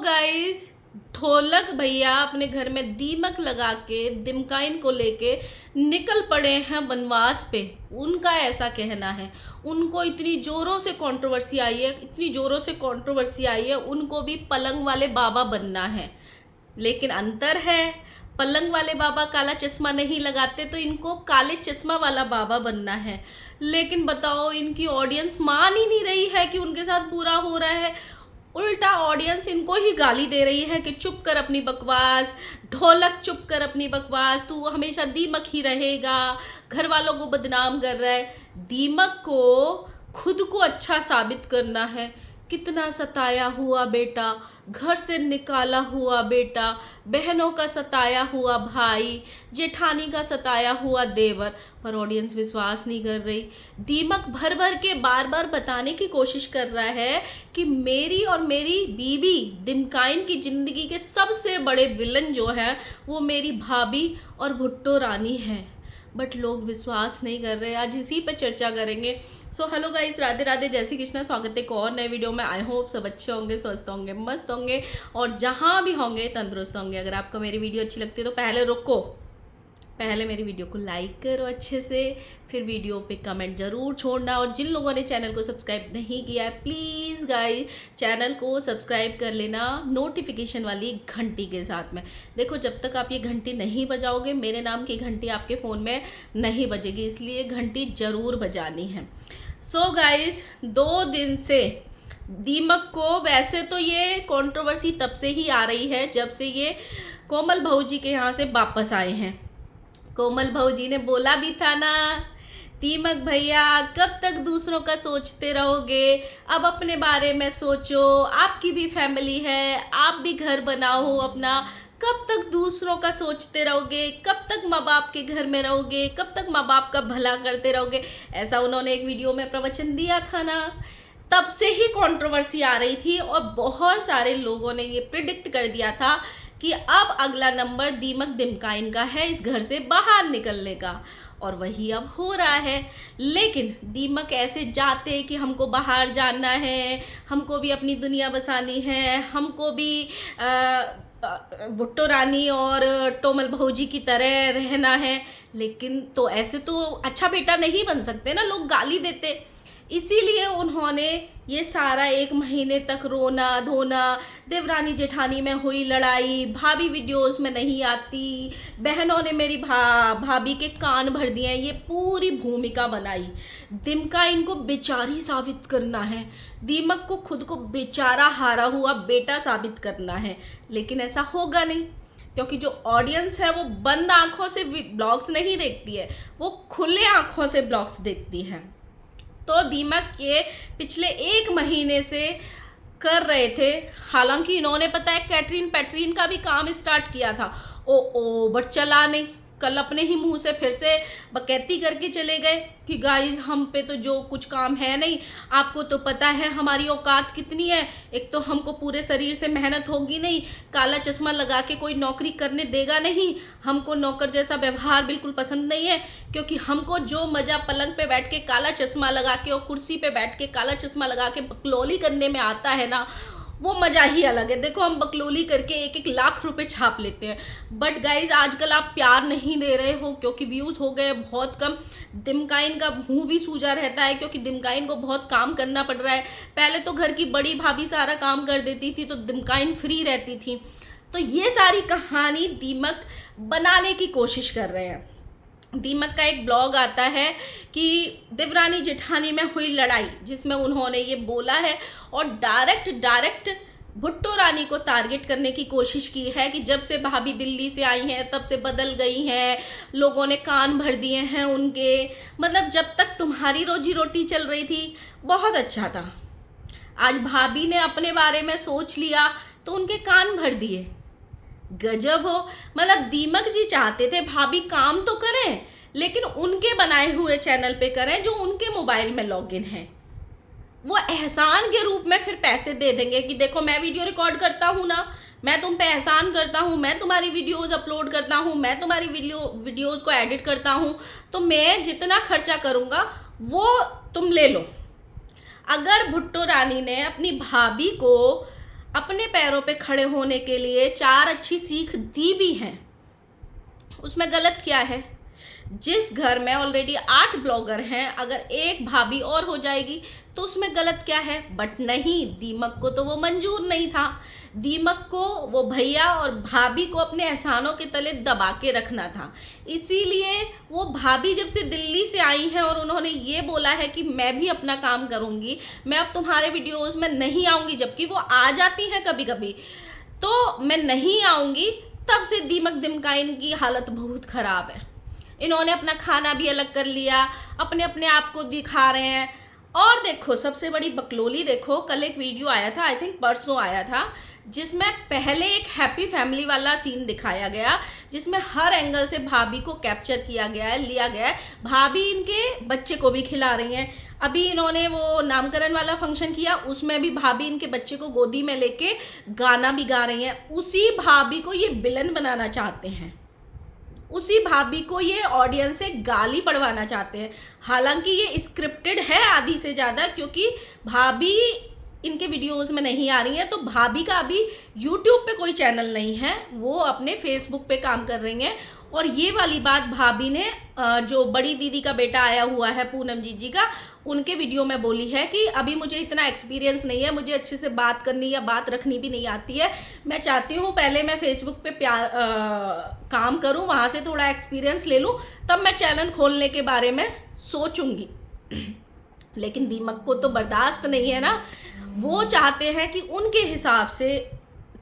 Guys, ढोलक भैया अपने घर में दीमक लगा के दिमकाइन को लेके निकल पड़े हैं वनवास पे। उनका ऐसा कहना है, उनको इतनी जोरों से कंट्रोवर्सी आई है, इतनी जोरों से कंट्रोवर्सी आई है, उनको भी पलंग वाले बाबा बनना है। लेकिन अंतर है, पलंग वाले बाबा काला चश्मा नहीं लगाते तो इनको काले चश्मा वाला बाबा बनना है। लेकिन बताओ, इनकी ऑडियंस मान ही नहीं रही है कि उनके साथ बुरा हो रहा है। उल्टा ऑडियंस इनको ही गाली दे रही है कि चुप कर अपनी बकवास, ढोलक चुप कर अपनी बकवास, तू हमेशा दीमक ही रहेगा, घर वालों को बदनाम कर रहा है। दीमक को खुद को अच्छा साबित करना है। कितना सताया हुआ बेटा, घर से निकाला हुआ बेटा, बहनों का सताया हुआ भाई, जेठानी का सताया हुआ देवर, पर ऑडियंस विश्वास नहीं कर रही। दीमक भर भर के बार बार बताने की कोशिश कर रहा है कि मेरी और मेरी बीवी दिमकाइन की ज़िंदगी के सबसे बड़े विलन जो है वो मेरी भाभी और भुट्टो रानी है। बट लोग विश्वास नहीं कर रहे। आज इसी पर चर्चा करेंगे। So hello guys, Radhe Radhe, जय श्री कृष्णा। स्वागत है एक और नए वीडियो में। आई होप सब अच्छे होंगे, स्वस्थ होंगे, मस्त होंगे और जहाँ भी होंगे तंदुरुस्त होंगे। अगर आपको मेरी वीडियो अच्छी लगती है तो पहले रुको, पहले मेरी वीडियो को लाइक करो अच्छे से, फिर वीडियो पे कमेंट ज़रूर छोड़ना। और जिन लोगों ने चैनल को सब्सक्राइब नहीं किया है, प्लीज़ गाइस चैनल को सब्सक्राइब कर लेना नोटिफिकेशन वाली घंटी के साथ में। देखो, जब तक आप ये घंटी नहीं बजाओगे मेरे नाम की घंटी आपके फ़ोन में नहीं बजेगी, इसलिए घंटी ज़रूर बजानी है। सो गाइस, 2 दिन से दीमक को, वैसे तो ये कंट्रोवर्सी तब से ही आ रही है जब से ये कोमल भौजी के यहाँ से वापस आए हैं। कोमल भौजी ने बोला भी था ना, दीमक भैया कब तक दूसरों का सोचते रहोगे, अब अपने बारे में सोचो, आपकी भी फैमिली है, आप भी घर बनाओ अपना, कब तक दूसरों का सोचते रहोगे, कब तक माँ बाप के घर में रहोगे, कब तक माँ बाप का भला करते रहोगे। ऐसा उन्होंने एक वीडियो में प्रवचन दिया था ना। तब से ही कंट्रोवर्सी आ रही थी और बहुत सारे लोगों ने ये प्रिडिक्ट कर दिया था कि अब अगला नंबर दीमक दिमकाइन का है इस घर से बाहर निकलने का, और वही अब हो रहा है। लेकिन दीमक ऐसे जाते कि हमको बाहर जाना है, हमको भी अपनी दुनिया बसानी है, हमको भी भुट्टो रानी और टोमल भौजी की तरह रहना है। लेकिन तो ऐसे तो अच्छा बेटा नहीं बन सकते ना, लोग गाली देते। इसीलिए उन्होंने ये सारा 1 महीने तक रोना धोना, देवरानी जेठानी में हुई लड़ाई, भाभी वीडियोस में नहीं आती, बहनों ने मेरी भाभी के कान भर दिए हैं, ये पूरी भूमिका बनाई। दिमकाइन को बेचारी साबित करना है, दीमक को खुद को बेचारा हारा हुआ बेटा साबित करना है। लेकिन ऐसा होगा नहीं, क्योंकि जो ऑडियंस है वो बंद आंखों से ब्लॉग्स नहीं देखती है, वो खुले आंखों से ब्लॉग्स देखती है। तो दीमक के पिछले 1 महीने से कर रहे थे, हालांकि इन्होंने पता है कैटरीन पैटरीन का भी काम स्टार्ट किया था, बट चला नहीं। कल अपने ही मुंह से फिर से बकैती करके चले गए कि गाइस हम पे तो जो कुछ काम है नहीं, आपको तो पता है हमारी औकात कितनी है, एक तो हमको पूरे शरीर से मेहनत होगी नहीं, काला चश्मा लगा के कोई नौकरी करने देगा नहीं, हमको नौकर जैसा व्यवहार बिल्कुल पसंद नहीं है, क्योंकि हमको जो मज़ा पलंग पे बैठ के काला चश्मा लगा के और कुर्सी पे बैठ के काला चश्मा लगा के बकलोली करने में आता है ना, वो मज़ा ही अलग है। देखो, हम बकलोली करके 1-1 लाख रुपए छाप लेते हैं, बट गाइज आजकल आप प्यार नहीं दे रहे हो क्योंकि व्यूज़ हो गए बहुत कम। दिमकाइन का मुंह भी सूजा रहता है क्योंकि दिमकाइन को बहुत काम करना पड़ रहा है। पहले तो घर की बड़ी भाभी सारा काम कर देती थी तो दिमकाइन फ्री रहती थी। तो ये सारी कहानी दीमक बनाने की कोशिश कर रहे हैं। दीमक का एक ब्लॉग आता है कि देवरानी जेठानी में हुई लड़ाई, जिसमें उन्होंने ये बोला है और डायरेक्ट भुट्टो रानी को टारगेट करने की कोशिश की है कि जब से भाभी दिल्ली से आई हैं तब से बदल गई हैं, लोगों ने कान भर दिए हैं उनके, मतलब जब तक तुम्हारी रोजी रोटी चल रही थी बहुत अच्छा था, आज भाभी ने अपने बारे में सोच लिया तो उनके कान भर दिए। गजब हो। मतलब दीमक जी चाहते थे भाभी काम तो करें लेकिन उनके बनाए हुए चैनल पे करें जो उनके मोबाइल में लॉगिन है। वो एहसान के रूप में फिर पैसे दे देंगे कि देखो मैं वीडियो रिकॉर्ड करता हूँ ना, मैं तुम पे एहसान करता हूँ, मैं तुम्हारी वीडियोस अपलोड करता हूँ, मैं तुम्हारी वीडियोस को एडिट करता हूँ, तो मैं जितना खर्चा करूँगा वो तुम ले लो। अगर भुट्टो रानी ने अपनी भाभी को अपने पैरों पे खड़े होने के लिए 4 अच्छी सीख दी भी हैं। उसमें गलत क्या है? जिस घर में ऑलरेडी 8 ब्लॉगर हैं, अगर एक भाभी और हो जाएगी तो उसमें गलत क्या है? बट नहीं, दीमक को तो वो मंजूर नहीं था। दीमक को वो भैया और भाभी को अपने एहसानों के तले दबा के रखना था। इसीलिए वो भाभी जब से दिल्ली से आई हैं और उन्होंने ये बोला है कि मैं भी अपना काम करूँगी, मैं अब तुम्हारे वीडियोज़ में नहीं आऊँगी, जबकि वो आ जाती हैं कभी कभी, तो मैं नहीं आऊँगी, तब से दीमक दिमकाइन की हालत बहुत ख़राब है। इन्होंने अपना खाना भी अलग कर लिया, अपने अपने आप को दिखा रहे हैं। और देखो सबसे बड़ी बकलोली देखो, कल एक वीडियो आया था, आई थिंक परसों आया था, जिसमें पहले एक हैप्पी फैमिली वाला सीन दिखाया गया, जिसमें हर एंगल से भाभी को कैप्चर किया गया है, लिया गया है। भाभी इनके बच्चे को भी खिला रही हैं। अभी इन्होंने वो नामकरण वाला फंक्शन किया, उसमें भी भाभी इनके बच्चे को गोदी में लेके गाना भी गा रही हैं। उसी भाभी को ये विलन बनाना चाहते हैं, उसी भाभी को ये ऑडियंस से गाली पड़वाना चाहते हैं। हालांकि ये स्क्रिप्टेड है आधी से ज़्यादा, क्योंकि भाभी इनके वीडियोस में नहीं आ रही है। तो भाभी का अभी यूट्यूब पे कोई चैनल नहीं है, वो अपने फेसबुक पे काम कर रही हैं। और ये वाली बात भाभी ने जो बड़ी दीदी का बेटा आया हुआ है पूनम जी का, उनके वीडियो में बोली है कि अभी मुझे इतना एक्सपीरियंस नहीं है, मुझे अच्छे से बात करनी या बात रखनी भी नहीं आती है। मैं चाहती हूँ पहले मैं फेसबुक पे काम करूँ, वहाँ से थोड़ा एक्सपीरियंस ले लूँ, तब मैं चैनल खोलने के बारे में सोचूंगी। लेकिन दीमक को तो बर्दाश्त नहीं है ना, वो चाहते हैं कि उनके हिसाब से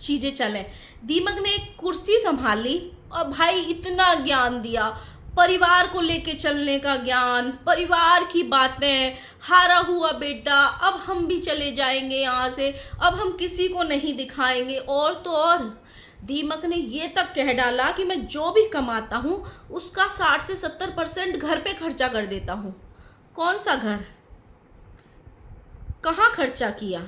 चीज़ें चलें। दीमक ने एक कुर्सी संभाली और भाई इतना ज्ञान दिया, परिवार को लेके चलने का ज्ञान, परिवार की बातें, हारा हुआ बेटा, अब हम भी चले जाएंगे यहाँ से, अब हम किसी को नहीं दिखाएंगे। और तो और दीमक ने ये तक कह डाला कि मैं जो भी कमाता हूँ उसका 60 से 70% घर पे खर्चा कर देता हूँ। कौन सा घर, कहाँ खर्चा किया?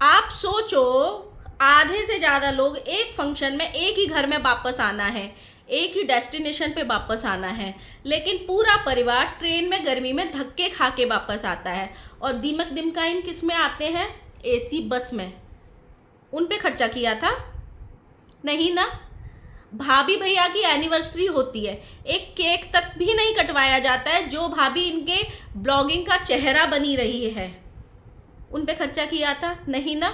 आप सोचो, आधे से ज़्यादा लोग एक फंक्शन में एक ही घर में वापस आना है, एक ही डेस्टिनेशन पे वापस आना है, लेकिन पूरा परिवार ट्रेन में गर्मी में धक्के खा के वापस आता है। और दीमक दिमकाइन किस में आते हैं? एसी बस में। उन पे खर्चा किया था? नहीं ना। भाभी भैया की एनिवर्सरी होती है, एक केक तक भी नहीं कटवाया जाता है, जो भाभी इनके ब्लॉगिंग का चेहरा बनी रही है, उन पे खर्चा किया था? नहीं ना।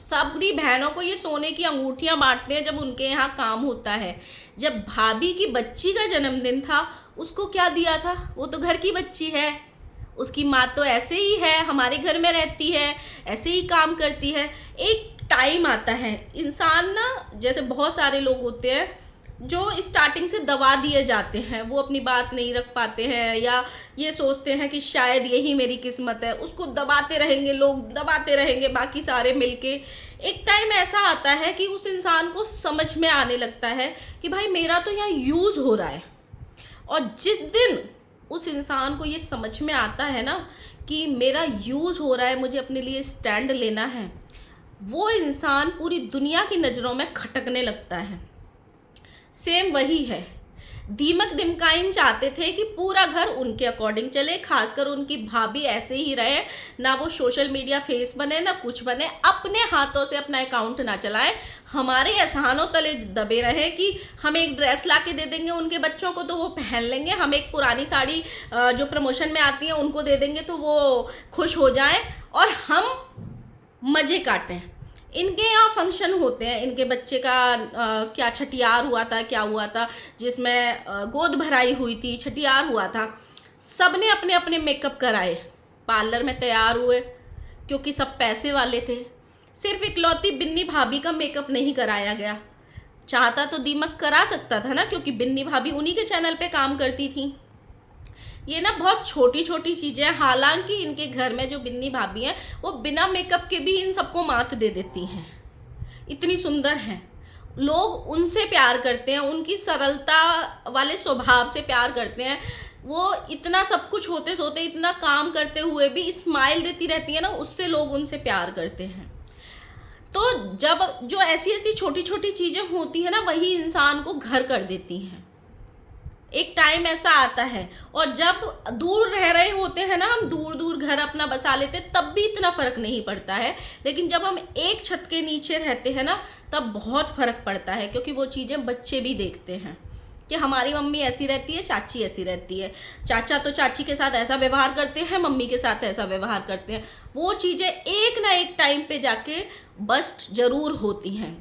सबरी बहनों को ये सोने की अंगूठियां बांटते हैं जब उनके यहाँ काम होता है। जब भाभी की बच्ची का जन्मदिन था, उसको क्या दिया था? वो तो घर की बच्ची है, उसकी माँ तो ऐसे ही है, हमारे घर में रहती है, ऐसे ही काम करती है। एक टाइम आता है, इंसान ना, जैसे बहुत सारे लोग होते हैं जो स्टार्टिंग से दबा दिए जाते हैं, वो अपनी बात नहीं रख पाते हैं या ये सोचते हैं कि शायद यही मेरी किस्मत है, उसको दबाते रहेंगे, लोग दबाते रहेंगे बाकी सारे मिलके। एक टाइम ऐसा आता है कि उस इंसान को समझ में आने लगता है कि भाई मेरा तो यहाँ यूज़ हो रहा है। और जिस दिन उस इंसान को ये समझ में आता है ना कि मेरा यूज़ हो रहा है, मुझे अपने लिए स्टैंड लेना है, वो इंसान पूरी दुनिया की नज़रों में खटकने लगता है। सेम वही है, दीमक दिमकाइन चाहते थे कि पूरा घर उनके अकॉर्डिंग चले, खासकर उनकी भाभी ऐसे ही रहे, ना वो सोशल मीडिया फेस बने ना कुछ बने, अपने हाथों से अपना अकाउंट ना चलाए, हमारे एहसानों तले दबे रहे कि हम एक ड्रेस ला के दे देंगे उनके बच्चों को तो वो पहन लेंगे, हम एक पुरानी साड़ी जो प्रमोशन में आती है उनको दे देंगे तो वो खुश हो जाएं और हम मज़े काटें। इनके यहाँ फंक्शन होते हैं, इनके बच्चे का क्या छठियार हुआ था, क्या हुआ था, जिसमें गोद भराई हुई थी, छठियार हुआ था, सब ने अपने अपने मेकअप कराए, पार्लर में तैयार हुए क्योंकि सब पैसे वाले थे। सिर्फ इकलौती बिन्नी भाभी का मेकअप नहीं कराया गया। चाहता तो दीमक करा सकता था ना, क्योंकि बिन्नी भाभी उन्हीं के चैनल पे काम करती थी। ये ना बहुत छोटी छोटी चीज़ें हैं। हालांकि इनके घर में जो बिन्नी भाभी हैं वो बिना मेकअप के भी इन सबको मात दे देती हैं, इतनी सुंदर हैं। लोग उनसे प्यार करते हैं, उनकी सरलता वाले स्वभाव से प्यार करते हैं। वो इतना सब कुछ होते होते, इतना काम करते हुए भी स्माइल देती रहती है ना, उससे लोग उनसे प्यार करते हैं। तो जब जो ऐसी ऐसी छोटी छोटी चीज़ें होती हैं ना, वही इंसान को घर कर देती हैं। एक टाइम ऐसा आता है, और जब दूर रह रहे होते हैं ना, हम दूर दूर घर अपना बसा लेते हैं, तब भी इतना फर्क नहीं पड़ता है। लेकिन जब हम एक छत के नीचे रहते हैं ना, तब बहुत फर्क पड़ता है, क्योंकि वो चीज़ें बच्चे भी देखते हैं कि हमारी मम्मी ऐसी रहती है, चाची ऐसी रहती है, चाचा तो चाची के साथ ऐसा व्यवहार करते हैं, मम्मी के साथ ऐसा व्यवहार करते हैं। वो चीज़ें एक ना एक टाइम पे जाके बस्ट जरूर होती हैं।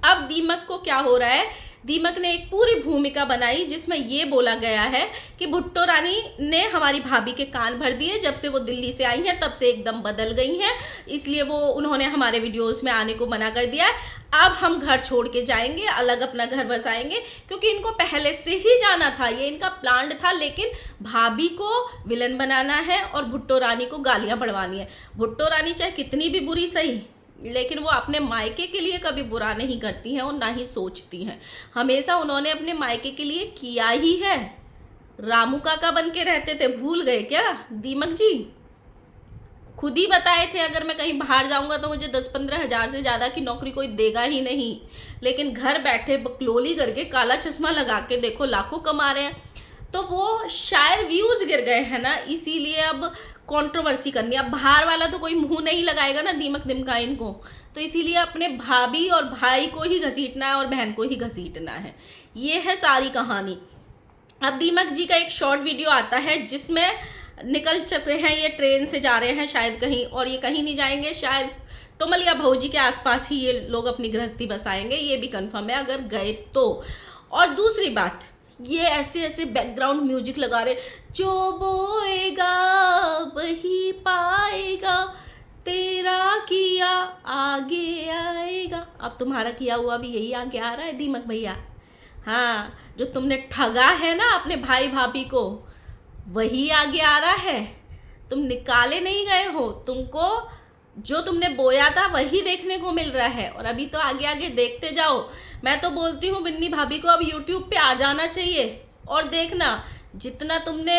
अब दीमक को क्या हो रहा है, दीमक ने एक पूरी भूमिका बनाई जिसमें ये बोला गया है कि भुट्टो रानी ने हमारी भाभी के कान भर दिए। जब से वो दिल्ली से आई हैं तब से एकदम बदल गई हैं, इसलिए वो उन्होंने हमारे वीडियोस में आने को मना कर दिया है। अब हम घर छोड़ के जाएंगे, अलग अपना घर बसाएंगे, क्योंकि इनको पहले से ही जाना था, ये इनका प्लान था। लेकिन भाभी को विलन बनाना है और भुट्टो रानी को गालियां बढ़वानी है। भुट्टो रानी चाहे कितनी भी बुरी सही, लेकिन वो अपने मायके के लिए कभी बुरा नहीं करती हैं और ना ही सोचती हैं। हमेशा उन्होंने अपने मायके के लिए किया ही है। रामू काका बन के रहते थे, भूल गए क्या दीमक जी? खुद ही बताए थे अगर मैं कहीं बाहर जाऊंगा तो मुझे 10-15 हज़ार से ज़्यादा की नौकरी कोई देगा ही नहीं। लेकिन घर बैठे बकलोली करके, काला चश्मा लगा के देखो लाखों कमा रहे हैं। तो वो शायद व्यूज़ गिर गए हैं ना, इसीलिए अब कंट्रोवर्सी करनी। अब बाहर वाला तो कोई मुंह नहीं लगाएगा ना दीमक दिमकाइन को, तो इसीलिए अपने भाभी और भाई को ही घसीटना है और बहन को ही घसीटना है। ये है सारी कहानी। अब दीमक जी का एक शॉर्ट वीडियो आता है जिसमें निकल चुके हैं, ये ट्रेन से जा रहे हैं शायद कहीं, और ये कहीं नहीं जाएंगे, शायद टुमल या भौजी के आसपास ही ये लोग अपनी गृहस्थी बसाएंगे, ये भी कंफर्म है अगर गए तो। और दूसरी बात, ये ऐसे ऐसे बैकग्राउंड म्यूजिक लगा रहे, जो बोएगा वही पाएगा, तेरा किया आगे आएगा। अब तुम्हारा किया हुआ भी यही आगे आ रहा है दीमक भैया। हाँ, जो तुमने ठगा है ना अपने भाई भाभी को, वही आगे आ रहा है। तुम निकाले नहीं गए हो, तुमको जो तुमने बोया था वही देखने को मिल रहा है, और अभी तो आगे आगे देखते जाओ। मैं तो बोलती हूँ बिन्नी भाभी को अब यूट्यूब पे आ जाना चाहिए, और देखना जितना तुमने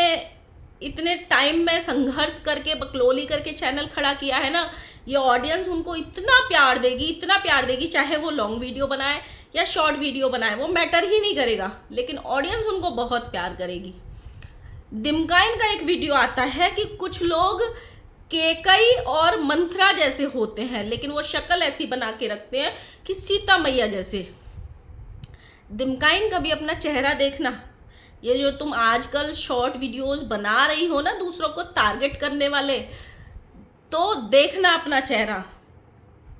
इतने टाइम में संघर्ष करके बकलोली करके चैनल खड़ा किया है ना, ये ऑडियंस उनको इतना प्यार देगी, इतना प्यार देगी। चाहे वो लॉन्ग वीडियो बनाए या शॉर्ट वीडियो बनाए, वो मैटर ही नहीं करेगा, लेकिन ऑडियंस उनको बहुत प्यार करेगी। दिमकाइन का एक वीडियो आता है कि कुछ लोग केकई और मंथरा जैसे होते हैं, लेकिन वो शक्ल ऐसी बना के रखते हैं कि सीता मैया जैसे। दिमकाइन का भी अपना चेहरा देखना। ये जो तुम आजकल शॉर्ट वीडियोस बना रही हो ना दूसरों को टारगेट करने वाले, तो देखना अपना चेहरा,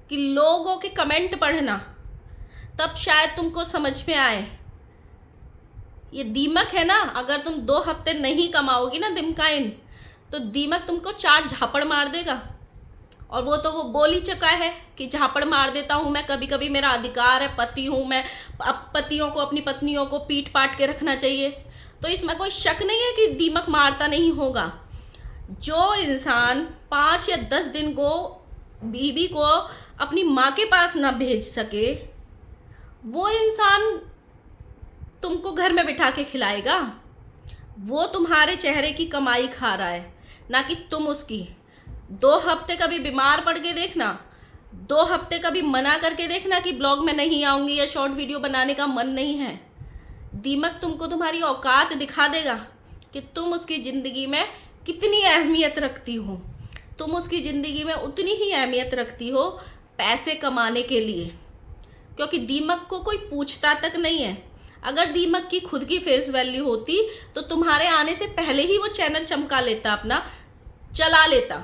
कि लोगों के कमेंट पढ़ना, तब शायद तुमको समझ में आए। ये दीमक है ना, अगर तुम 2 हफ्ते नहीं कमाओगी ना दिमकाइन, तो दीमक तुमको 4 झापड़ मार देगा। और वो तो वो बोल ही चुका है कि झापड़ मार देता हूँ मैं, कभी कभी मेरा अधिकार है, पति हूँ मैं, अब पतियों को अपनी पत्नियों को पीट पाट के रखना चाहिए। तो इसमें कोई शक नहीं है कि दीमक मारता नहीं होगा। जो इंसान 5 या 10 दिन को बीवी को अपनी माँ के पास ना भेज सके, वो इंसान तुमको घर में बिठा के खिलाएगा? वो तुम्हारे चेहरे की कमाई खा रहा है, ना कि तुम उसकी। 2 हफ्ते कभी बीमार पड़ के देखना, 2 हफ्ते कभी मना करके देखना कि ब्लॉग में नहीं आऊँगी या शॉर्ट वीडियो बनाने का मन नहीं है। दीमक तुमको तुम्हारी औकात दिखा देगा कि तुम उसकी ज़िंदगी में कितनी अहमियत रखती हो। तुम उसकी ज़िंदगी में उतनी ही अहमियत रखती हो पैसे कमाने के लिए, क्योंकि दीमक को कोई पूछता तक नहीं है। अगर दीमक की खुद की फेस वैल्यू होती तो तुम्हारे आने से पहले ही वो चैनल चमका लेता, अपना चला लेता।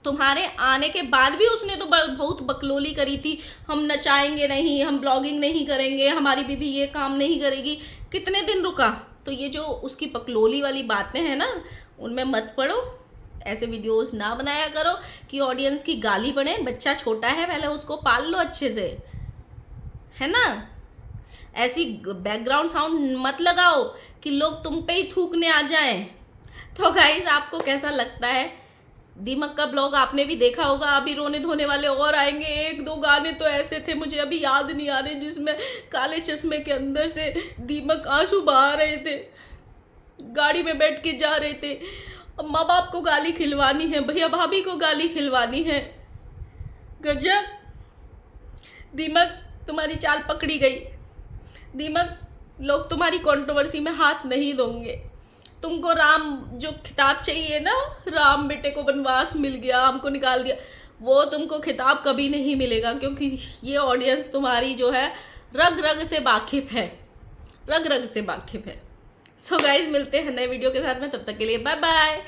तुम्हारे आने के बाद भी उसने तो बहुत बकलोली करी थी, हम नचाएंगे नहीं, हम ब्लॉगिंग नहीं करेंगे, हमारी बीबी ये काम नहीं करेगी। कितने दिन रुका? तो ये जो उसकी बकलोली वाली बातें हैं ना, उनमें मत पड़ो। ऐसे वीडियोस ना बनाया करो कि ऑडियंस की गाली बने। बच्चा छोटा है, पहले उसको पाल लो अच्छे से, है ना। ऐसी बैकग्राउंड साउंड मत लगाओ कि लोग तुम पे ही थूकने आ जाएं। तो गाइस, आपको कैसा लगता है? दीमक का ब्लॉग आपने भी देखा होगा। अभी रोने धोने वाले और आएंगे। 1-2 गाने तो ऐसे थे, मुझे अभी याद नहीं आ रहे, जिसमें काले चश्मे के अंदर से दीमक आंसू बहा रहे थे, गाड़ी में बैठ के जा रहे थे। अब माँ बाप को गाली खिलवानी है, भैया भाभी को गाली खिलवानी है। गजब। दीमक, तुम्हारी चाल पकड़ी गई। दीमक, लोग तुम्हारी कंट्रोवर्सी में हाथ नहीं दोगे। तुमको राम जो खिताब चाहिए ना, राम बेटे को वनवास मिल गया, हमको निकाल दिया, वो तुमको खिताब कभी नहीं मिलेगा, क्योंकि ये ऑडियंस तुम्हारी जो है रग रग से वाकिफ है, रग रग से वाकिफ है। सो गाइज मिलते हैं नए वीडियो के साथ में, तब तक के लिए बाय बाय।